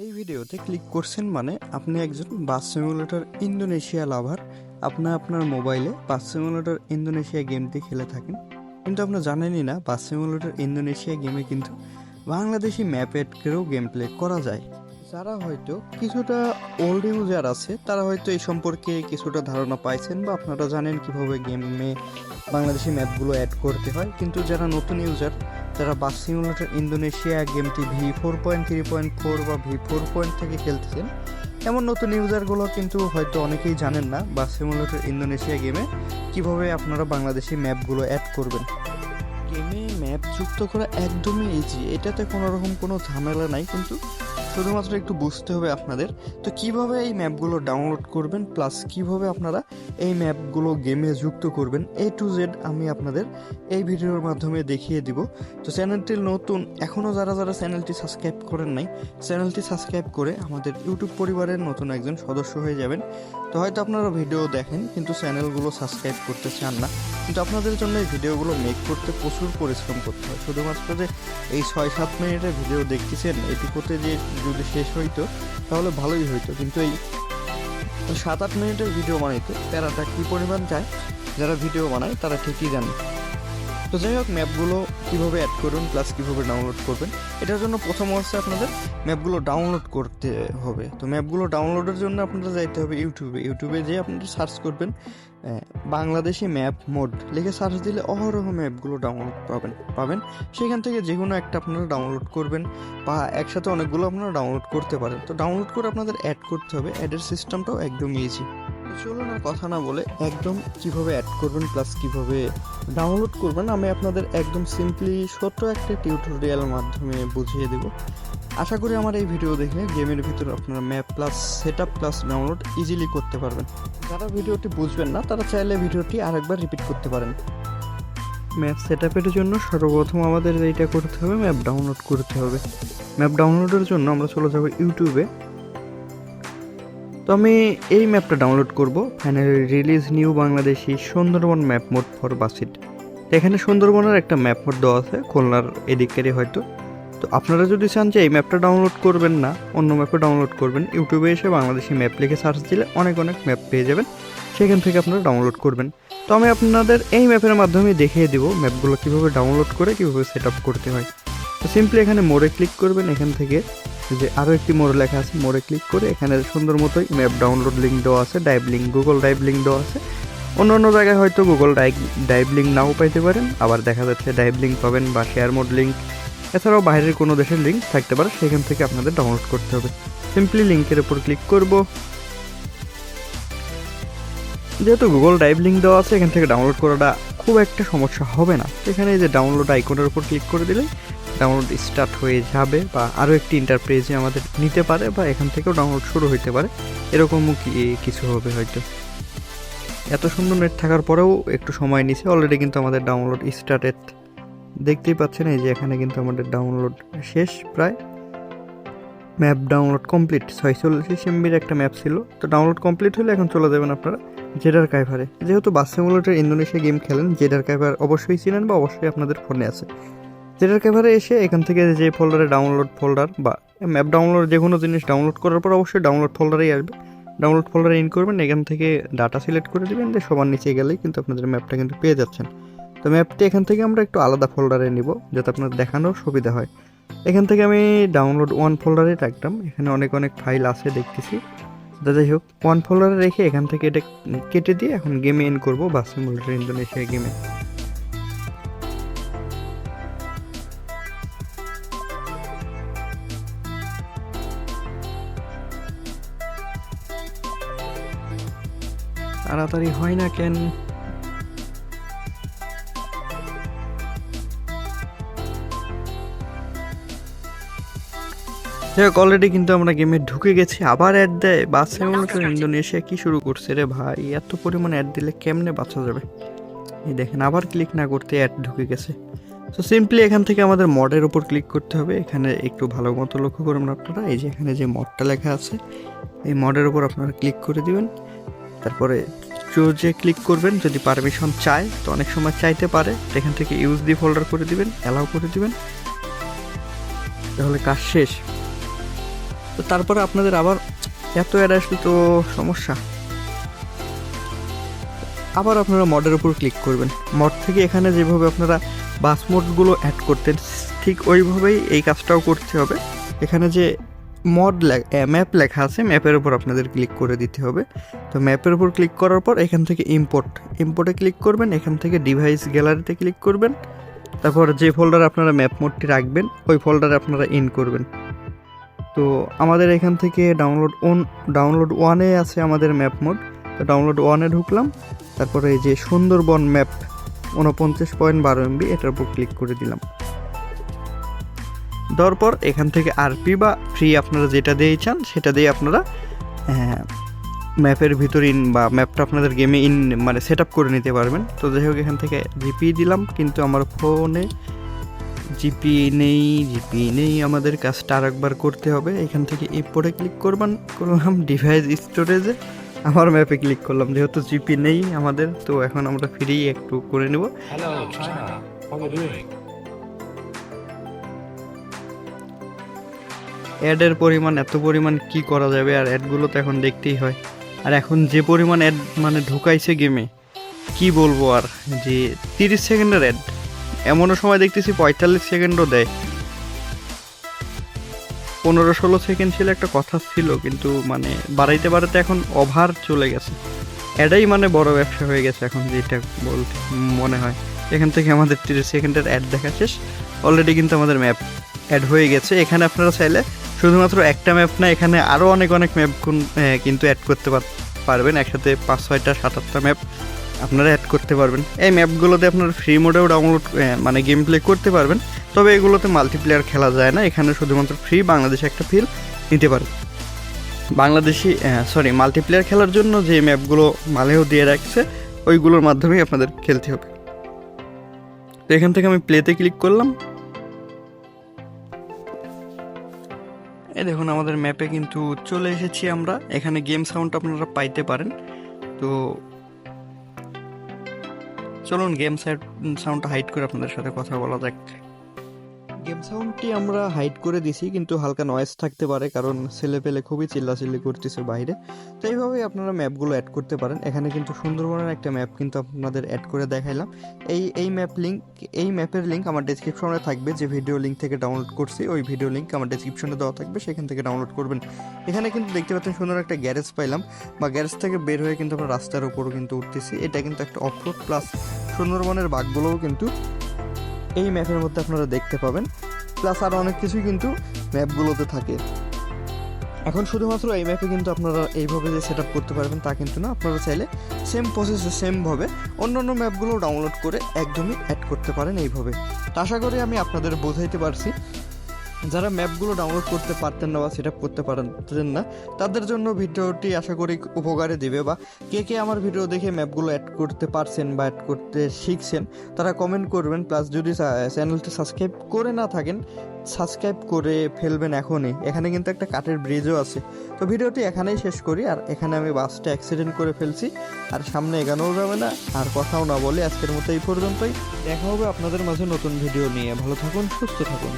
এই ভিডিওতে ক্লিক করছেন মানে আপনি একজন বাস সিমুলেটর ইন্দোনেশিয়া লাভার। আপনার মোবাইলে বাস সিমুলেটর ইন্দোনেশিয়া গেমটি খেলে থাকেন, কিন্তু আপনি জানেনই না বাস সিমুলেটর ইন্দোনেশিয়া গেমে কিন্তু বাংলাদেশি ম্যাপ এড করেও গেম প্লে করা যায়। যারা হয়তো কিছুটা ওল্ড ইউজার আছে তারা হয়তো এই সম্পর্কে কিছুটা ধারণা পাইছেন বা আপনারা জানেন কিভাবে গেমে বাংলাদেশি ম্যাপগুলো অ্যাড করতে হয়, কিন্তু যারা নতুন ইউজার, যারা বাস সিমুলেটর ইন্দোনেশিয়া গেমটি V4.3.4 বা V4 থেকে খেলতেছেন, এমন নতুন ইউজারগুলো কিন্তু হয়তো অনেকেই জানেন না বাস সিমুলেটর ইন্দোনেশিয়া গেমে কিভাবে আপনারা বাংলাদেশি ম্যাপগুলো অ্যাড করবেন। গেমে ম্যাপ যুক্ত করা একদমই ইজি, এটাতে কোনো রকম কোনো ঝামেলা নাই, কিন্তু শুধুমাত্র একটু বুঝতে হবে আপনাদের। তো কিভাবে এই ম্যাপগুলো ডাউনলোড করবেন প্লাস কিভাবে আপনারা এই ম্যাপগুলো গেমে যুক্ত করবেন A to Z আমি আপনাদের এই ভিডিওর মাধ্যমে দেখিয়ে দিব। তো চ্যানেলটি নতুন, এখনও যারা চ্যানেলটি সাবস্ক্রাইব করেন নাই, চ্যানেলটি সাবস্ক্রাইব করে আমাদের ইউটিউব পরিবারের নতুন একজন সদস্য হয়ে যাবেন। তো হয়তো আপনারা ভিডিও দেখেন কিন্তু চ্যানেলগুলো সাবস্ক্রাইব করতে চান না, কিন্তু আপনাদের জন্য এই ভিডিওগুলো মেক করতে প্রচুর পরিশ্রম করতে হয়। শুধুমাত্র যে এই 6-7 মিনিটের ভিডিও দেখতেছেন এটুকুতে যে যদি শেষ হইতো তাহলে ভালোই হইতো, কিন্তু এই 7-8 মিনিটের ভিডিও বানাইতে প্যারাটা কী পরিমাণ যায় যারা ভিডিও বানায় তারা ঠিকই জানে। তো যাই হোক, ম্যাপগুলো কীভাবে অ্যাড করবেন প্লাস কীভাবে ডাউনলোড করবেন, এটার জন্য প্রথম হচ্ছে আপনাদের ম্যাপগুলো ডাউনলোড করতে হবে। তো ম্যাপগুলো ডাউনলোডের জন্য আপনারা যাইতে হবে ইউটিউবে যেয়ে আপনারা সার্চ করবেন বাংলাদেশি ম্যাপ মোড লিখে সার্চ দিলে অহরহ ম্যাপগুলো ডাউনলোড পাবেন। সেখান থেকে যে কোনো একটা আপনারা ডাউনলোড করবেন বা একসাথে অনেকগুলো আপনারা ডাউনলোড করতে পারেন। তো ডাউনলোড করে আপনাদের অ্যাড করতে হবে, অ্যাডের সিস্টেমটাও একদম ইজি। চলুন আর কথা না বলে একদম কিভাবে অ্যাড করবেন প্লাস কিভাবে ডাউনলোড করবেন আমি আপনাদের একদম সিম্পলি ছোট্ট একটা টিউটোরিয়াল মাধ্যমে বুঝিয়ে দেব। আশা করি আমার এই ভিডিও দেখে গেমের ভিতরে আপনারা map plus setup plus download easily করতে পারবেন। যারা ভিডিওটি বুঝবেন না তারা চাইলে ভিডিওটি আরেকবার রিপিট করতে পারেন। ম্যাপ সেটআপের জন্য সর্বপ্রথম আমাদের এইটা করতে হবে, ম্যাপ ডাউনলোড করতে হবে। ম্যাপ ডাউনলোডের জন্য আমরা চলে যাব ইউটিউবে। তো আমি এই ম্যাপটা ডাউনলোড করব, finally release new Bangladeshi Sundarban map mode for বাসিট। এখানে সুন্দরবনের একটা ম্যাপ মোড দেওয়া আছে, খুলনার এদিকেরই হয়তো। তো আপনারা যদি চান যে এই ম্যাপটা ডাউনলোড করবেন না অন্য ম্যাপও ডাউনলোড করবেন, ইউটিউবে এসে বাংলাদেশি ম্যাপ লিখে সার্চ দিলে অনেক ম্যাপ পেয়ে যাবেন, সেখান থেকে আপনারা ডাউনলোড করবেন। তো আমি আপনাদের এই ম্যাপের মাধ্যমে দেখিয়ে দিব ম্যাপগুলো কীভাবে ডাউনলোড করে কীভাবে সেট আপ করতে হয়। তো সিম্পলি এখানে মোড়ে ক্লিক করবেন, এখান থেকে যে আরও একটি মোড় লেখা আছে মোড়ে ক্লিক করে এখানে সুন্দর মতোই ম্যাপ ডাউনলোড লিঙ্ক দেওয়া আছে, drive link, Google drive link দেওয়া আছে। অন্য জায়গায় হয়তো গুগল ড্রাইভ লিঙ্ক নাও পাইতে পারেন, আবার দেখা যাচ্ছে ড্রাইভ লিঙ্ক পাবেন বা শেয়ার মোড লিঙ্ক, এছাড়াও বাইরের কোনো দেশের লিঙ্ক থাকতে পারে, সেখান থেকে আপনাদের ডাউনলোড করতে হবে। সিম্পলি লিঙ্কের উপর ক্লিক করব। যেহেতু গুগল ড্রাইভ লিঙ্ক দেওয়া আছে এখান থেকে ডাউনলোড করাটা খুব একটা সমস্যা হবে না। এখানে যে ডাউনলোড আইকনের উপর ক্লিক করে দিলে ডাউনলোড স্টার্ট হয়ে যাবে, বা আরও একটি ইন্টারপ্রেজে আমাদের নিতে পারে, বা এখান থেকেও ডাউনলোড শুরু হইতে পারে, এরকমও কিছু হবে হয়তো। এত সুন্দর নেট থাকার পরেও একটু সময় নিছে, অলরেডি কিন্তু আমাদের ডাউনলোড স্টার্টেড দেখতেই পাচ্ছেন। এই যে এখানে কিন্তু আমাদের ডাউনলোড শেষ প্রায়। ম্যাপ ডাউনলোড কমপ্লিট, 46 MBর একটা ম্যাপ ছিল। তো ডাউনলোড কমপ্লিট হলে এখন চলে যাবেন আপনারা জেড আর্কাইভারে। যেহেতু বাস সিমুলেটর ইন্দোনেশিয়া গেম খেলেন, জেড আর্কাইভার অবশ্যই চিনেন বা অবশ্যই আপনাদের ফোনে আছে। জেড আর্কাইভারে এসে এখান থেকে যে ফোল্ডারে ডাউনলোড ফোল্ডার বা ম্যাপ ডাউনলোড যে কোনো জিনিস ডাউনলোড করার পর অবশ্যই ডাউনলোড ফোল্ডারেই আসবে। ডাউনলোড ফোল্ডারে ইন করবেন, এখান থেকে ডাটা সিলেক্ট করে দেবেন, যে সবার নিচে গেলেই কিন্তু আপনাদের ম্যাপটা কিন্তু পেয়ে যাচ্ছেন। তো ম্যাপটি এখান থেকে আমরা একটু আলাদা ফোল্ডারে নিব যাতে আপনার দেখানোর সুবিধা হয়। এখান থেকে আমি ডাউনলোড 1 ফোল্ডারে রাখতাম, এখানে অনেক ফাইল আছে দেখতেছি। যাই হোক, 1 ফোল্ডারে রেখে এখান থেকে এটা কেটে দিয়ে এখন গেমে ইন করবো, বাস সিমুলেটর ইন্দোনেশিয়া গেমে। তাড়াতাড়ি হয় না কেন? অলরেডি কিন্তু আমরা গেমে ঢুকে গেছি, আবার অ্যাড দেয়। বাস সিমুলেটর ইন্দোনেশিয়া কি শুরু করছে রে ভাই, এত পরিমাণ অ্যাড দিলে কেমনে বাঁচা যাবে? এই দেখেন আবার ক্লিক না করতে অ্যাড ঢুকে গেছে। তো সিম্পলি এখান থেকে আমাদের মডের উপর ক্লিক করতে হবে। এখানে একটু ভালো মতো লক্ষ্য করবেন আপনারা, এই যে এখানে যে মডটা লেখা আছে এই মডের উপর আপনারা ক্লিক করে দিবেন। তারপরে যে ক্লিক করবেন, যদি পারমিশন চায় তো অনেক সময় চাইতে পারে, এখান থেকে ইউজ দি ফোল্ডার করে দিবেন, অ্যালাউ করে দিবেন, তাহলে কাজ শেষ। তো তারপরে আপনাদের আবার এত অ্যাড আসলে তো সমস্যা। আবার আপনারা মডের উপর ক্লিক করবেন। মড থেকে এখানে যেভাবে আপনারা বাস মোডগুলো অ্যাড করতেন ঠিক ওইভাবেই এই কাজটাও করতে হবে। এখানে যে ম্যাপ লেখা আছে, ম্যাপের উপর আপনাদের ক্লিক করে দিতে হবে। তো ম্যাপের উপর ক্লিক করার পর এখান থেকে ইম্পোর্টে ক্লিক করবেন, এখান থেকে ডিভাইস গ্যালারিতে ক্লিক করবেন, তারপর যে ফোল্ডারে আপনারা ম্যাপ মোডটি রাখবেন ওই ফোল্ডারে আপনারা ইন করবেন। তো আমাদের এখান থেকে ডাউনলোড ওয়ানে আছে আমাদের ম্যাপ মোড। তো ডাউনলোড ওয়ানে ঢুকলাম, তারপরে এই যে সুন্দরবন ম্যাপ 49.12 MB এটার উপর ক্লিক করে দিলাম। দেওয়ার পর এখান থেকে আরপি বা ফ্রি আপনারা যেটা দিয়ে চান সেটা দিয়ে আপনারা ম্যাপের ভিতর বা ম্যাপটা আপনাদের গেমে মানে সেট আপ করে নিতে পারবেন। তো যাই হোক এখান থেকে জিপি দিলাম, কিন্তু আমার ফোনে জিপি নেই। আমাদের কাজটা আরেকবার করতে হবে। এখান থেকে ইম্পোর্টে ক্লিক করলাম, ডিভাইস স্টোরেজে আমার ম্যাপে ক্লিক করলাম। যেহেতু জিপি নেই আমাদের, তো এখন আমরা ফ্রি একটু করে নেব। অ্যাডের পরিমাণ এত পরিমাণ কি করা যাবে, আর অ্যাডগুলো তো এখন দেখতেই হয়। আর এখন যে পরিমাণ অ্যাড মানে ঢুকাইছে গেমে কি বলবো, আর যে 30 সেকেন্ডের অ্যাড, এমনও সময় দেখতেছি 45 সেকেন্ডও দেয়। 15-16 সেকেন্ড ছিল একটা কথা ছিল, কিন্তু মানে বাড়াইতে এখন ওভার চলে গেছে। অ্যাডাই মানে বড় ব্যবসা হয়ে গেছে এখন, যেটা বলতে মনে হয়। এখান থেকে আমাদের 30 সেকেন্ডের অ্যাড দেখা শেষ। অলরেডি কিন্তু আমাদের ম্যাপ অ্যাড হয়ে গেছে। এখানে আপনারা চাইলে শুধুমাত্র একটা ম্যাপ না, এখানে আরও অনেক ম্যাপ কিন্তু অ্যাড করতে পারবেন। একসাথে 5, 6, 7, 8টা ম্যাপ আপনারা অ্যাড করতে পারবেন। এই ম্যাপগুলোতে আপনারা ফ্রি মোডেও ডাউনলোড মানে গেম প্লে করতে পারবেন, তবে এগুলোতে মাল্টিপ্লেয়ার খেলা যায় না। এখানে শুধুমাত্র ফ্রি বাংলাদেশে একটা ফিল নিতে পারবেন। মাল্টিপ্লেয়ার খেলার জন্য যে ম্যাপগুলো মালেও দিয়ে রাখছে ওইগুলোর মাধ্যমেই আপনাদের খেলতে হবে। তো এখান থেকে আমি প্লেতে ক্লিক করলাম। এই দেখুন আমাদের ম্যাপে কিন্তু চলে এসেছি আমরা। এখানে গেম সাউন্ড আপনারা পাইতে পারেন। তো চলুন গেম সাউন্ডটা হাইড করে আপনাদের সাথে কথা বলা যাক। গেম সাউন্ডটি আমরা হাইড করে দিছি, কিন্তু হালকা নয়েজ থাকতে পারে, কারণ ছেলেপেলে খুবই চিল্লাচিল্লি করতেছে বাইরে। তো এইভাবেই আপনারা ম্যাপগুলো অ্যাড করতে পারেন। এখানে কিন্তু সুন্দরবনের একটা ম্যাপ কিন্তু আপনাদের অ্যাড করে দেখাইলাম। এই ম্যাপের লিঙ্ক আমার ডেসক্রিপশনে থাকবে। যে ভিডিও লিঙ্ক থেকে ডাউনলোড করছি ওই ভিডিও লিঙ্ক আমার ডেসক্রিপশনে দেওয়া থাকবে, সেখান থেকে ডাউনলোড করবেন। এখানে কিন্তু দেখতে পাচ্ছেন সুন্দর একটা গ্যারেজ পাইলাম, বা গ্যারেজ থেকে বের হয়ে কিন্তু আমরা রাস্তার উপরও কিন্তু উঠতেছি। এটা কিন্তু একটা অফরোড প্লাস সুন্দরবনের বাঘগুলোও কিন্তু এই ম্যাপের মধ্যে আপনারা দেখতে পাবেন, প্লাস আরও অনেক কিছুই কিন্তু ম্যাপগুলোতে থাকে। এখন শুধুমাত্র এই ম্যাপে কিন্তু আপনারা এইভাবে যে সেট আপ করতে পারবেন তা কিন্তু না, আপনারা চাইলে সেম প্রসেসে সেমভাবে অন্যান্য ম্যাপগুলো ডাউনলোড করে একদমই অ্যাড করতে পারেন এইভাবে। তো আশা করি আমি আপনাদের বোঝাইতে পারছি। যারা ম্যাপগুলো ডাউনলোড করতে পারতেন না বা সেট আপ করতে পারতেন না, তাদের জন্য ভিডিওটি আশা করি উপকারে দিবে। বা কে আমার ভিডিও দেখে ম্যাপগুলো অ্যাড করতে পারছেন বা অ্যাড করতে শিখছেন তারা কমেন্ট করবেন। প্লাস যদি চ্যানেলটি সাবস্ক্রাইব করে না থাকেন, সাবস্ক্রাইব করে ফেলবেন এখনই। এখানে কিন্তু একটা কাঠের ব্রিজও আছে। তো ভিডিওটি এখানেই শেষ করি। আর এখানে আমি বাসটা অ্যাক্সিডেন্ট করে ফেলছি, আর সামনে এগানোও যাবে না, আর কথাও না বলে আজকের মতো এই পর্যন্তই। দেখা হবে আপনাদের মাঝে নতুন ভিডিও নিয়ে। ভালো থাকুন, সুস্থ থাকুন।